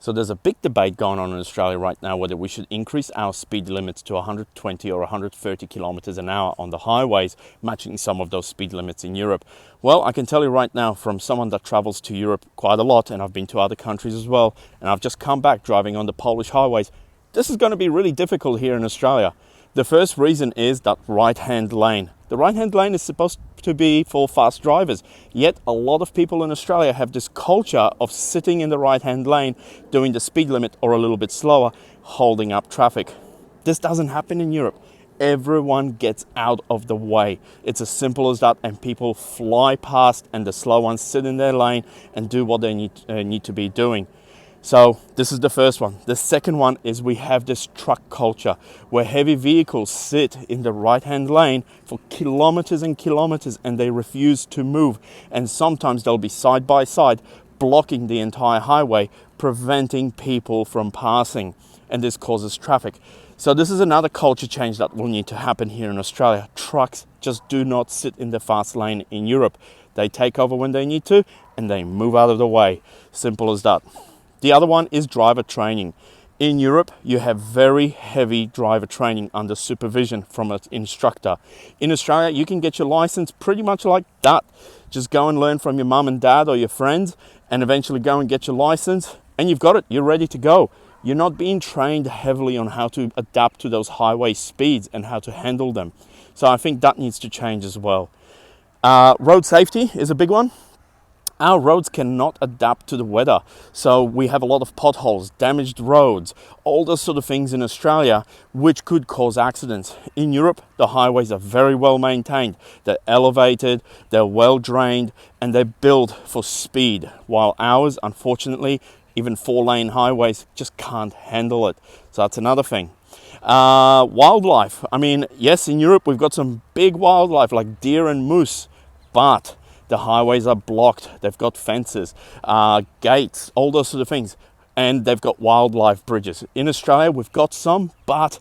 So there's a big debate going on in Australia right now whether we should increase our speed limits to 120 or 130 kilometers an hour on the highways, matching some of those speed limits in Europe. Well, I can tell you right now, from someone that travels to Europe quite a lot, and I've been to other countries as well, and I've just come back driving on the Polish highways, this is going to be really difficult here in Australia. The first reason is that right-hand lane. The right-hand lane is supposed to be for fast drivers, yet a lot of people in Australia have this culture of sitting in the right-hand lane, doing the speed limit or a little bit slower, holding up traffic. This doesn't happen in Europe. Everyone gets out of the way. It's as simple as that, and people fly past, and the slow ones sit in their lane and do what they need to be doing. So this is the first one. The second one is we have this truck culture where heavy vehicles sit in the right-hand lane for kilometers and kilometers, and they refuse to move. And sometimes they'll be side by side, blocking the entire highway, preventing people from passing. And this causes traffic. So this is another culture change that will need to happen here in Australia. Trucks just do not sit in the fast lane in Europe. They take over when they need to, and they move out of the way. Simple as that. The other one is driver training. In Europe, you have very heavy driver training under supervision from an instructor. In Australia, you can get your license pretty much like that. Just go and learn from your mum and dad or your friends, and eventually go and get your license, and you've got it. You're ready to go. You're not being trained heavily on how to adapt to those highway speeds and how to handle them. So I think that needs to change as well. Road safety is a big one. Our roads cannot adapt to the weather. So we have a lot of potholes, damaged roads, all those sort of things in Australia, which could cause accidents. In Europe, the highways are very well maintained. They're elevated, they're well drained, and they're built for speed. While ours, unfortunately, even 4-lane highways just can't handle it. So that's another thing. Wildlife. I mean, yes, in Europe, we've got some big wildlife like deer and moose, but the highways are blocked. They've got fences, gates, all those sort of things. And they've got wildlife bridges. In Australia, we've got some, but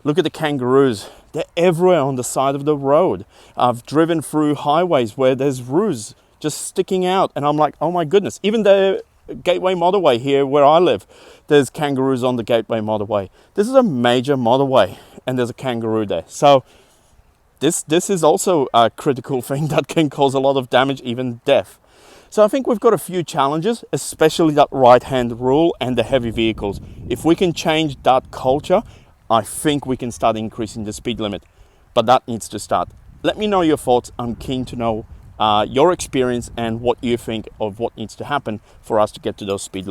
look at the kangaroos. They're everywhere on the side of the road. I've driven through highways where there's roos just sticking out. And I'm like, oh my goodness. Even the Gateway Motorway here where I live, there's kangaroos on the Gateway Motorway. This is a major motorway, and there's a kangaroo there. So This is also a critical thing that can cause a lot of damage, even death. So I think we've got a few challenges, especially that right-hand rule and the heavy vehicles. If we can change that culture, I think we can start increasing the speed limit. But that needs to start. Let me know your thoughts. I'm keen to know your experience and what you think of what needs to happen for us to get to those speed limits.